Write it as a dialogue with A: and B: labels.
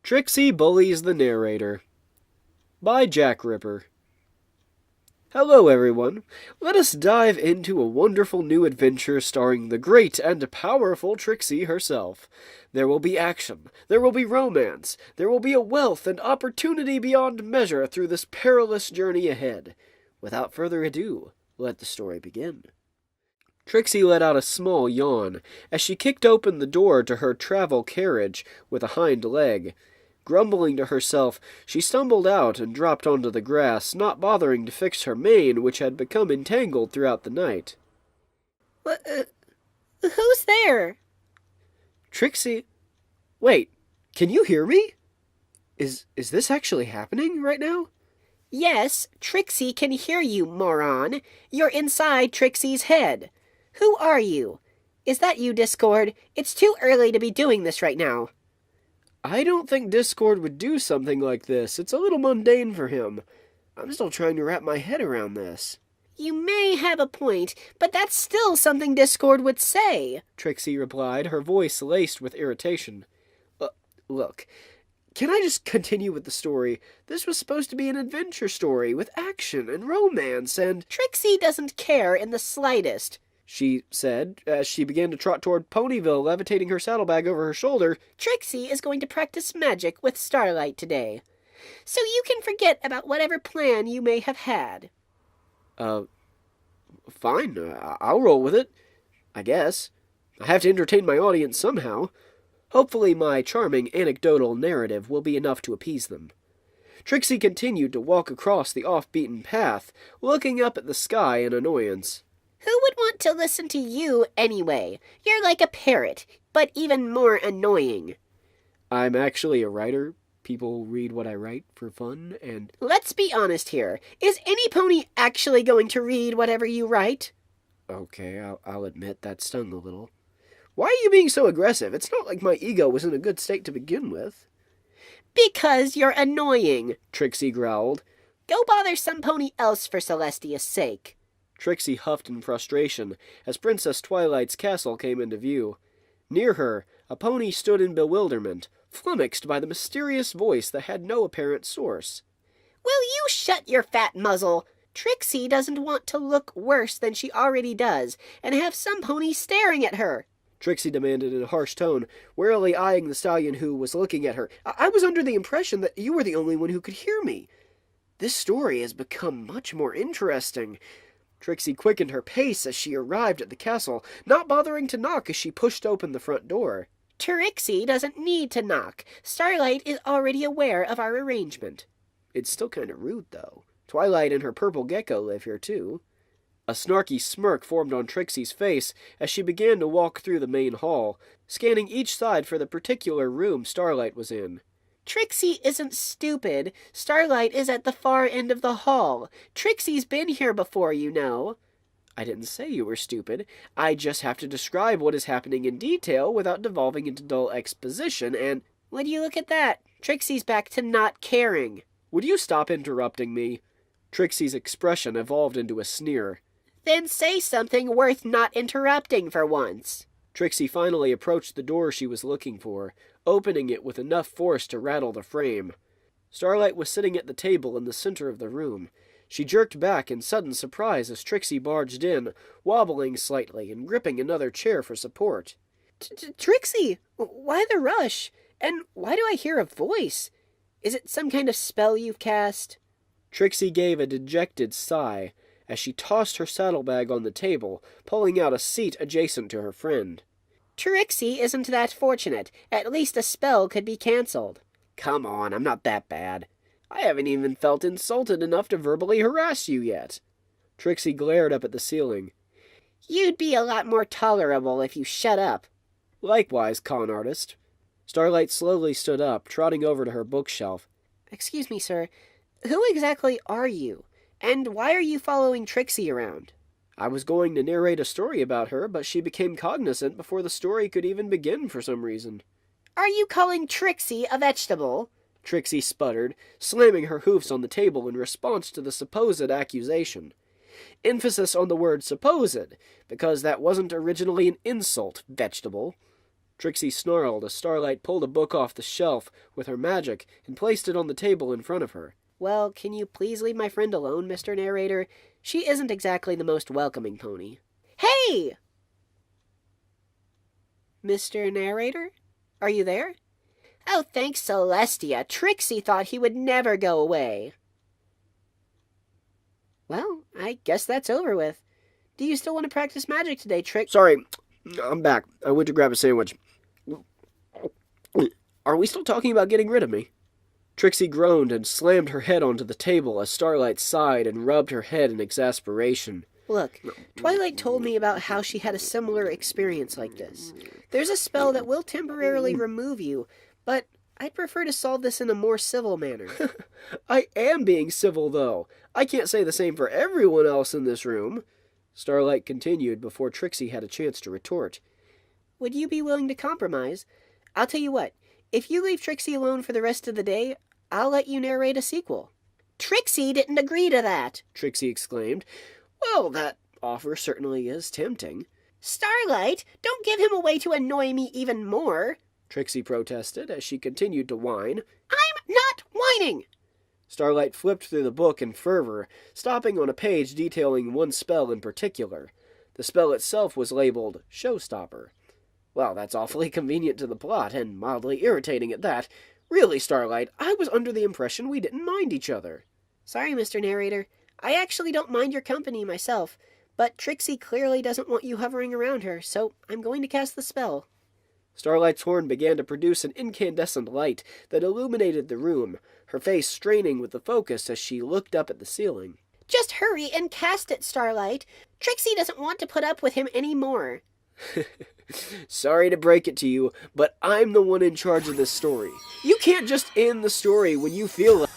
A: Trixie Bullies the Narrator by Jack Ripper. Hello everyone, let us dive into a wonderful new adventure starring the great and powerful Trixie herself. There will be action, there will be romance, there will be a wealth and opportunity beyond measure through this perilous journey ahead. Without further ado, let the story begin. Trixie let out a small yawn as she kicked open the door to her travel carriage with a hind leg. Grumbling to herself, she stumbled out and dropped onto the grass, not bothering to fix her mane, which had become entangled throughout the night.
B: Who's there?
A: Trixie? Wait, can you hear me? Is this actually happening right now?
B: Yes, Trixie can hear you, moron. You're inside Trixie's head. Who are you? Is that you, Discord? It's too early to be doing this right now.
A: I don't think Discord would do something like this. It's a little mundane for him. I'm still trying to wrap my head around this.
B: You may have a point, but that's still something Discord would say,
A: Trixie replied, her voice laced with irritation. Look, can I just continue with the story? This was supposed to be an adventure story with action and romance and...
B: Trixie doesn't care in the slightest,
A: she said, as she began to trot toward Ponyville, levitating her saddlebag over her shoulder.
B: Trixie is going to practice magic with Starlight today, so you can forget about whatever plan you may have had.
A: Fine, I'll roll with it, I guess. I have to entertain my audience somehow. Hopefully my charming anecdotal narrative will be enough to appease them. Trixie continued to walk across the off-beaten path, looking up at the sky in annoyance.
B: Who would want to listen to you anyway? You're like a parrot, but even more annoying.
A: I'm actually a writer. People read what I write for fun, and...
B: Let's be honest here. Is any pony actually going to read whatever you write?
A: Okay, I'll admit that stung a little. Why are you being so aggressive? It's not like my ego was in a good state to begin with.
B: Because you're annoying,
A: Trixie growled.
B: Go bother some pony else for Celestia's sake.
A: Trixie huffed in frustration as Princess Twilight's castle came into view. Near her, a pony stood in bewilderment, flummoxed by the mysterious voice that had no apparent source.
B: Will you shut your fat muzzle? Trixie doesn't want to look worse than she already does, and have some pony staring at her,
A: Trixie demanded in a harsh tone, warily eyeing the stallion who was looking at her. I was under the impression that you were the only one who could hear me. This story has become much more interesting. Trixie quickened her pace as she arrived at the castle, not bothering to knock as she pushed open the front door.
B: Trixie doesn't need to knock. Starlight is already aware of our arrangement.
A: It's still kind of rude, though. Twilight and her purple gecko live here, too. A snarky smirk formed on Trixie's face as she began to walk through the main hall, scanning each side for the particular room Starlight was in.
B: Trixie isn't stupid. Starlight is at the far end of the hall. Trixie's been here before, you know.
A: I didn't say you were stupid. I just have to describe what is happening in detail without devolving into dull exposition and...
B: Would you look at that? Trixie's back to not caring.
A: Would you stop interrupting me? Trixie's expression evolved into a sneer.
B: Then say something worth not interrupting for once.
A: Trixie finally approached the door she was looking for, opening it with enough force to rattle the frame. Starlight was sitting at the table in the center of the room. She jerked back in sudden surprise as Trixie barged in, wobbling slightly and gripping another chair for support.
B: Trixie, why the rush? And why do I hear a voice? Is it some kind of spell you've cast?
A: Trixie gave a dejected sigh as she tossed her saddlebag on the table, pulling out a seat adjacent to her friend.
B: Trixie isn't that fortunate. At least a spell could be cancelled.
A: Come on, I'm not that bad. I haven't even felt insulted enough to verbally harass you yet. Trixie glared up at the ceiling.
B: You'd be a lot more tolerable if you shut up.
A: Likewise, con artist. Starlight slowly stood up, trotting over to her bookshelf.
B: Excuse me, sir. Who exactly are you? And why are you following Trixie around?
A: I was going to narrate a story about her, but she became cognizant before the story could even begin for some reason.
B: Are you calling Trixie a vegetable?
A: Trixie sputtered, slamming her hoofs on the table in response to the supposed accusation. Emphasis on the word supposed, because that wasn't originally an insult, vegetable. Trixie snarled as Starlight pulled a book off the shelf with her magic and placed it on the table in front of her.
B: Well, can you please leave my friend alone, Mr. Narrator? She isn't exactly the most welcoming pony. Hey! Mr. Narrator? Are you there? Oh, thanks, Celestia. Trixie thought he would never go away. Well, I guess that's over with. Do you still want to practice magic today,
A: Sorry, I'm back. I went to grab a sandwich. Are we still talking about getting rid of me? Trixie groaned and slammed her head onto the table as Starlight sighed and rubbed her head in exasperation.
B: Look, Twilight told me about how she had a similar experience like this. There's a spell that will temporarily remove you, but I'd prefer to solve this in a more civil manner.
A: I am being civil, though. I can't say the same for everyone else in this room. Starlight continued before Trixie had a chance to retort.
B: Would you be willing to compromise? I'll tell you what, if you leave Trixie alone for the rest of the day, I'll let you narrate a sequel. Trixie didn't agree to that,
A: Trixie exclaimed. Well, that offer certainly is tempting.
B: Starlight, don't give him away to annoy me even more,
A: Trixie protested as she continued to whine.
B: I'm not whining!
A: Starlight flipped through the book in fervor, stopping on a page detailing one spell in particular. The spell itself was labeled Showstopper. Well, that's awfully convenient to the plot, and mildly irritating at that. Really, Starlight, I was under the impression we didn't mind each other.
B: Sorry, Mr. Narrator. I actually don't mind your company myself, but Trixie clearly doesn't want you hovering around her, so I'm going to cast the spell.
A: Starlight's horn began to produce an incandescent light that illuminated the room, her face straining with the focus as she looked up at the ceiling.
B: Just hurry and cast it, Starlight. Trixie doesn't want to put up with him anymore.
A: Sorry to break it to you, but I'm the one in charge of this story. You can't just end the story when you feel like...